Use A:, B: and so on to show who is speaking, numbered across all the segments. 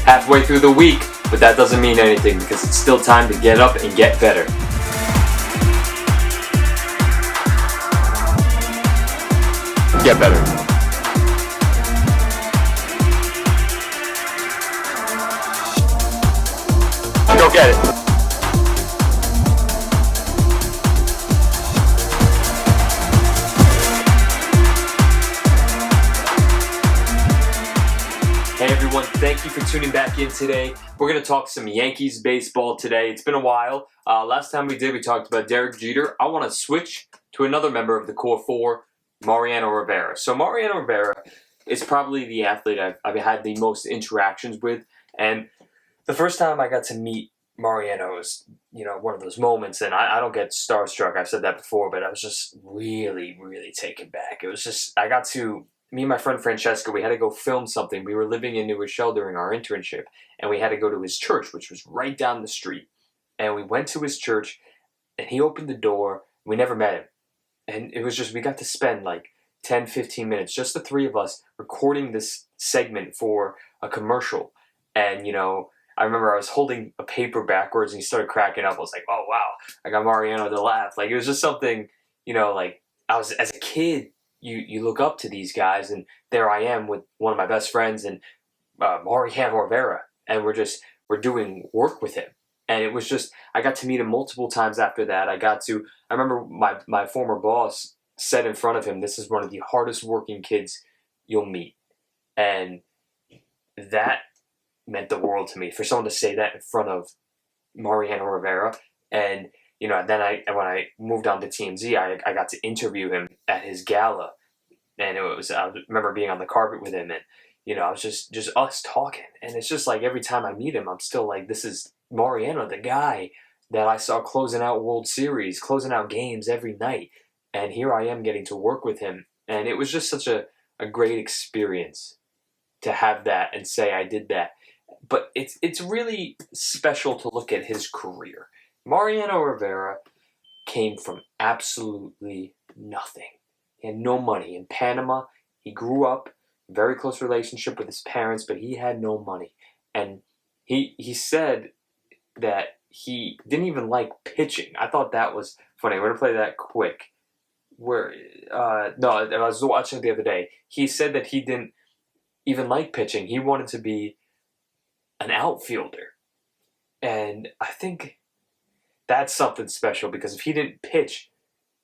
A: halfway through the week, but that doesn't mean anything because it's still time to get up and get better. Get better. Go get it. Hey everyone, thank you for tuning back in today. We're going to talk some Yankees baseball today. It's been a while. Last time we talked about Derek Jeter. I want to switch to another member of the core four, Mariano Rivera. So Mariano Rivera is probably the athlete I've had the most interactions with. And the first time I got to meet Mariano was, one of those moments. And I don't get starstruck. I've said that before, but I was just really, really taken back. It was just, me and my friend Francesca, we had to go film something. We were living in New Rochelle during our internship, and we had to go to his church, which was right down the street. And we went to his church, and he opened the door. We never met him. And it was just, we got to spend like 10, 15 minutes, just the three of us, recording this segment for a commercial. And, I remember I was holding a paper backwards, and he started cracking up. I was like, oh, wow, I got Mariano to laugh. Like, it was just something, as a kid, you look up to these guys, and there I am with one of my best friends and Mariano Rivera, and we're doing work with him. And it was just, I got to meet him multiple times after that. I remember my former boss said in front of him, this is one of the hardest working kids you'll meet. And that meant the world to me, for someone to say that in front of Mariano Rivera. And then when I moved on to TMZ, I got to interview him at his gala, and I remember being on the carpet with him, and I was just us talking, and it's just like every time I meet him, I'm still like, this is Mariano, the guy that I saw closing out World Series, closing out games every night, and here I am getting to work with him, and it was just such a great experience to have that and say I did that. But it's really special to look at his career. Mariano Rivera came from absolutely nothing. He had no money. In Panama, he grew up, very close relationship with his parents, but he had no money. And he said that he didn't even like pitching. I thought that was funny. We're going to play that quick. I was watching it the other day. He said that he didn't even like pitching. He wanted to be an outfielder. And I think that's something special, because if he didn't pitch,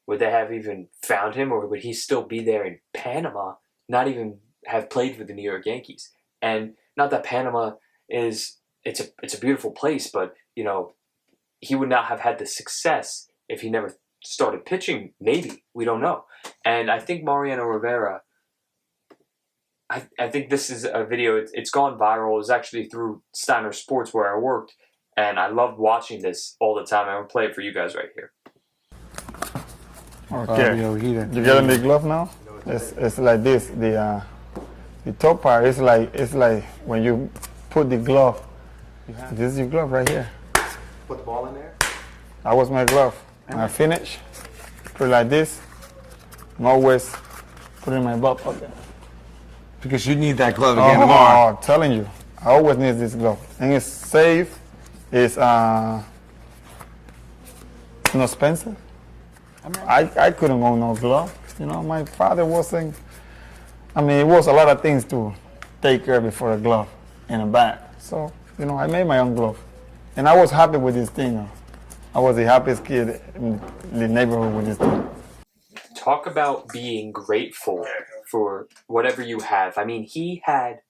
A: would they have even found him, or would he still be there in Panama, not even have played for the New York Yankees? And not that Panama it's a beautiful place, but he would not have had the success if he never started pitching. Maybe, we don't know. And I think Mariano Rivera, I think this is a video. It's gone viral. It was actually through Steiner Sports where I worked. And I loved watching this all the time. I'm going to play it for you guys right here.
B: Okay. You getting the glove now? It's like this. The top part is like when you put the glove. This is your glove right here.
C: Put the ball in there?
B: That was my glove. When I finish, put it like this. I'm always put it in my back pocket.
C: Because you need that glove again tomorrow.
B: I'm telling you. I always need this glove. And it's safe. It's not expensive. I couldn't own no glove. My father wasn't. It was a lot of things to take care of before a glove and a bag. So, I made my own glove. And I was happy with this thing. I was the happiest kid in the neighborhood with this thing.
A: Talk about being grateful for whatever you have. He had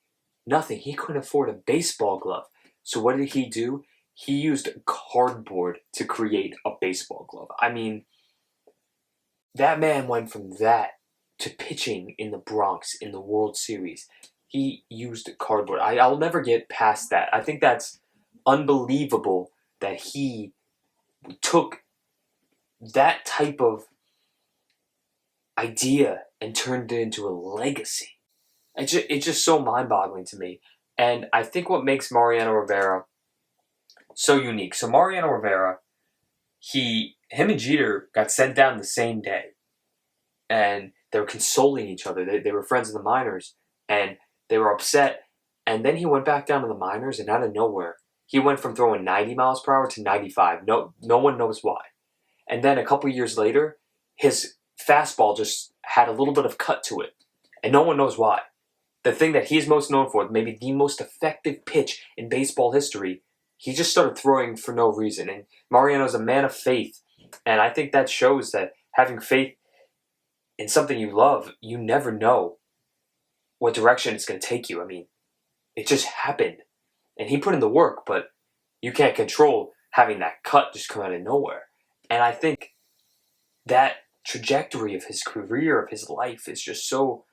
A: nothing. He couldn't afford a baseball glove. So what did he do? He used cardboard to create a baseball glove. That man went from that to pitching in the Bronx in the World Series. He used cardboard. I'll never get past that. I think that's unbelievable that he took that type of idea and turned it into a legacy. It's just so mind-boggling to me. And I think what makes Mariano Rivera so unique. So Mariano Rivera, him and Jeter got sent down the same day. And they were consoling each other. They were friends in the minors. And they were upset And then he went back down to the minors, and out of nowhere, he went from throwing 90 miles per hour to 95. No one knows why. And then a couple years later, his fastball just had a little bit of cut to it, and no one knows why. The thing that he's most known for, maybe the most effective pitch in baseball history, he just started throwing for no reason. And Mariano's a man of faith, and I think that shows that having faith in something you love, you never know what direction it's going to take you. I mean, it just happened. And he put in the work, but you can't control having that cut just come out of nowhere. And I think that trajectory of his career, of his life, is just so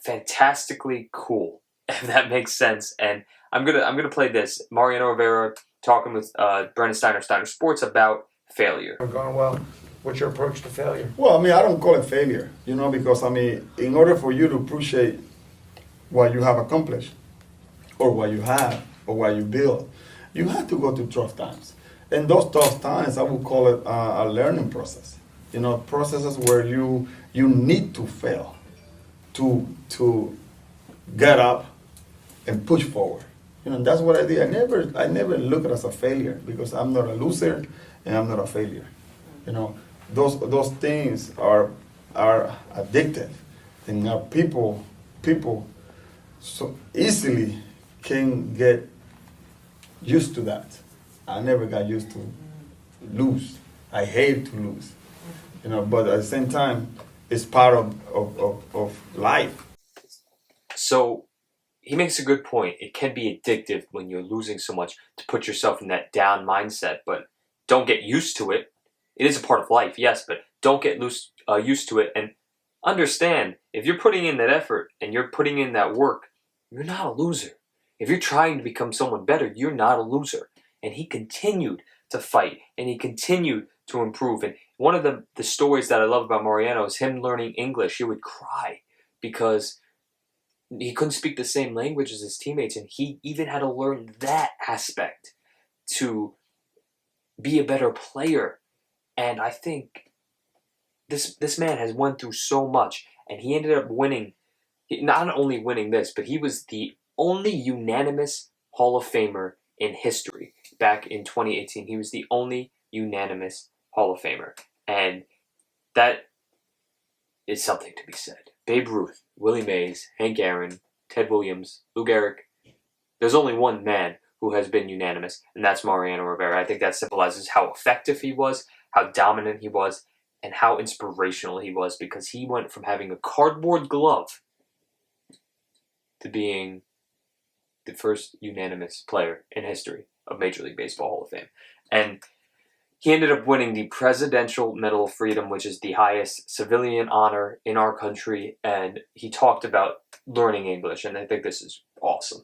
A: fantastically cool, if that makes sense. And I'm gonna play this. Mariano Rivera talking with Brendan Steiner Sports about failure.
C: Going well. What's your approach to failure?
B: Well, I mean, I don't call it failure, because, I mean, in order for you to appreciate what you have accomplished or what you have or what you build, you have to go through tough times. And those tough times, I would call it a learning process. Processes where you need to fail to get up and push forward. That's what I did. I never look at it as a failure because I'm not a loser and I'm not a failure. Those things are addictive, and people so easily can get used to that. I never got used to lose. I hate to lose, but at the same time, it's part of life.
A: So he makes a good point. It can be addictive when you're losing so much to put yourself in that down mindset, but don't get used to it. It is a part of life, yes, but don't get used to it, and understand if you're putting in that effort and you're putting in that work, you're not a loser. If you're trying to become someone better, you're not a loser. And he continued to fight, and he continued to improve. And one of the stories that I love about Mariano is him learning English. He would cry because he couldn't speak the same language as his teammates, and he even had to learn that aspect to be a better player. And I think this man has went through so much, and he ended up winning. Not only winning this, but he was the only unanimous Hall of Famer in history. Back in 2018, he was the only unanimous Hall of Famer. And that is something to be said. Babe Ruth, Willie Mays, Hank Aaron, Ted Williams, Lou Gehrig. There's only one man who has been unanimous, and that's Mariano Rivera. I think that symbolizes how effective he was, how dominant he was, and how inspirational he was, because he went from having a cardboard glove to being the first unanimous player in history of Major League Baseball Hall of Fame. And he ended up winning the Presidential Medal of Freedom, which is the highest civilian honor in our country, and he talked about learning English, and I think this is awesome.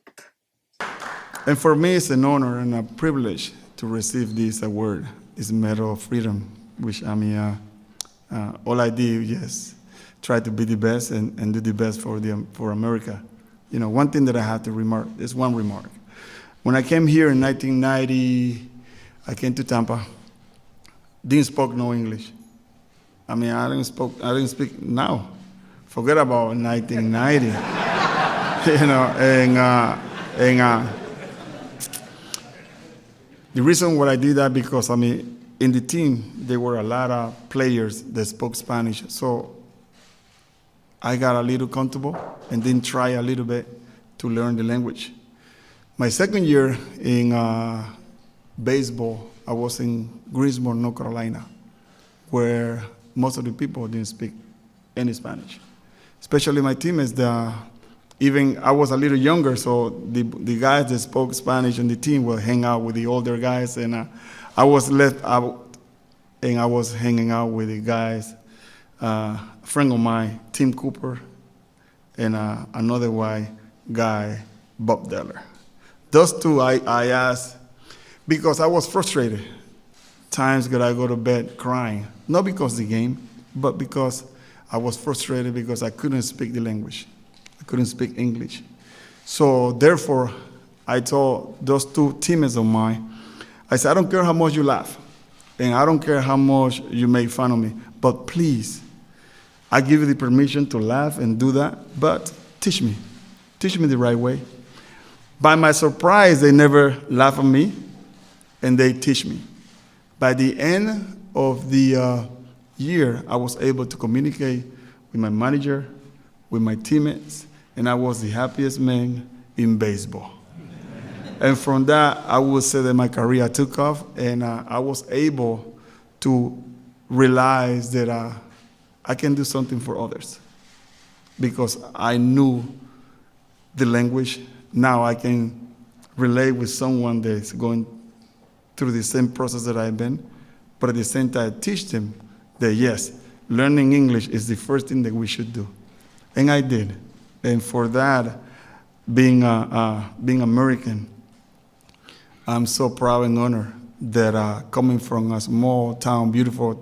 B: And for me, it's an honor and a privilege to receive this award, this Medal of Freedom, which, I mean, all I did is try to be the best and do the best for America. One thing that I have to remark is one remark. When I came here in 1990, I came to Tampa. Didn't speak no English. I mean, I didn't speak now. Forget about 1990. The reason why I did that because, I mean, in the team, there were a lot of players that spoke Spanish. So I got a little comfortable and then try a little bit to learn the language. My second year in baseball, I was in Greensboro, North Carolina, where most of the people didn't speak any Spanish. Especially my teammates, even I was a little younger, so the guys that spoke Spanish on the team would hang out with the older guys, and I was left out, and I was hanging out with the guys, a friend of mine, Tim Cooper, and another white guy, Bob Deller. Those two I asked because I was frustrated. Times that I go to bed crying, not because of the game, but because I was frustrated because I couldn't speak the language. I couldn't speak English. So therefore, I told those two teammates of mine, I said, I don't care how much you laugh, and I don't care how much you make fun of me, but please, I give you the permission to laugh and do that, but teach me the right way.
D: By my surprise, they never laugh at me, and they teach me. By the end of the year, I was able to communicate with my manager, with my teammates, and I was the happiest man in baseball. And from that, I would say that my career took off, and I was able to realize that I can do something for others because I knew the language. Now I can relate with someone that's going through the same process that I've been, but at the same time teach them that yes, learning English is the first thing that we should do. And I did. And for that, being American, I'm so proud and honored that coming from a small town, beautiful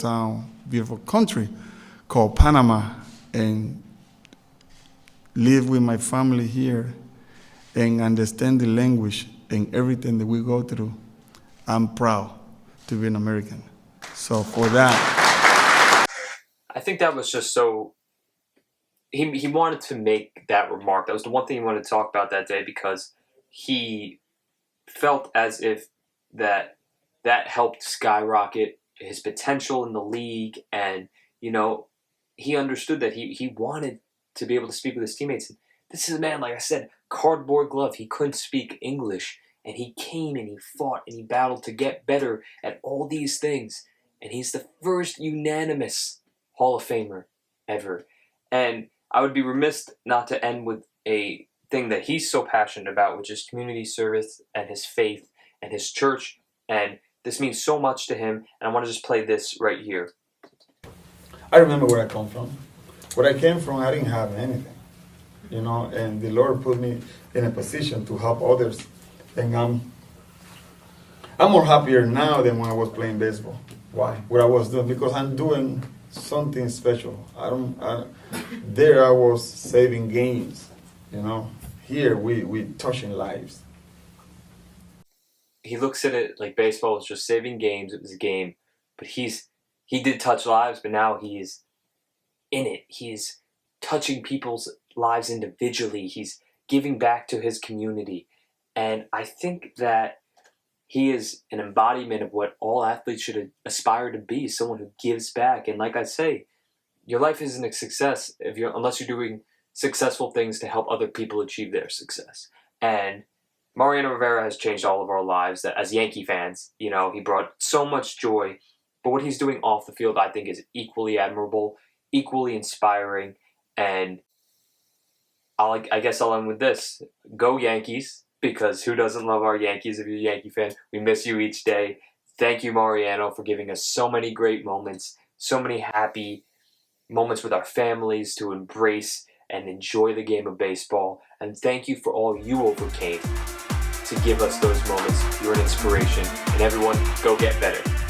D: country called Panama, and live with my family here and understand the language and everything that we go through, I'm proud to be an American. So for that,
A: I think that was just so. He wanted to make that remark. That was the one thing he wanted to talk about that day because he felt as if that helped skyrocket his potential in the league, and he understood that he wanted to be able to speak with his teammates. This is a man, like I said, cardboard glove. He couldn't speak English, and he came and he fought and he battled to get better at all these things. And he's the first unanimous Hall of Famer ever. And I would be remiss not to end with a thing that he's so passionate about, which is community service and his faith and his church. And this means so much to him. And I want to just play this right here.
B: I remember where I come from. Where I came from, I didn't have anything, and the Lord put me in a position to help others. And I'm more happier now than when I was playing baseball. Why? What I was doing, because I'm doing something special. There I was saving games, Here we touching lives.
A: He looks at it like baseball was just saving games. It was a game, but he did touch lives, but now he is in it. He's touching people's lives individually. He's giving back to his community. And I think that he is an embodiment of what all athletes should aspire to be, someone who gives back. And like I say, your life isn't a success unless you're doing successful things to help other people achieve their success. And Mariano Rivera has changed all of our lives. That as Yankee fans, he brought so much joy. But what he's doing off the field, I think, is equally admirable, equally inspiring. And I guess I'll end with this. Go Yankees, because who doesn't love our Yankees if you're a Yankee fan? We miss you each day. Thank you, Mariano, for giving us so many great moments, so many happy moments with our families to embrace and enjoy the game of baseball. And thank you for all you overcame to give us those moments. You're an inspiration. And everyone, go get better.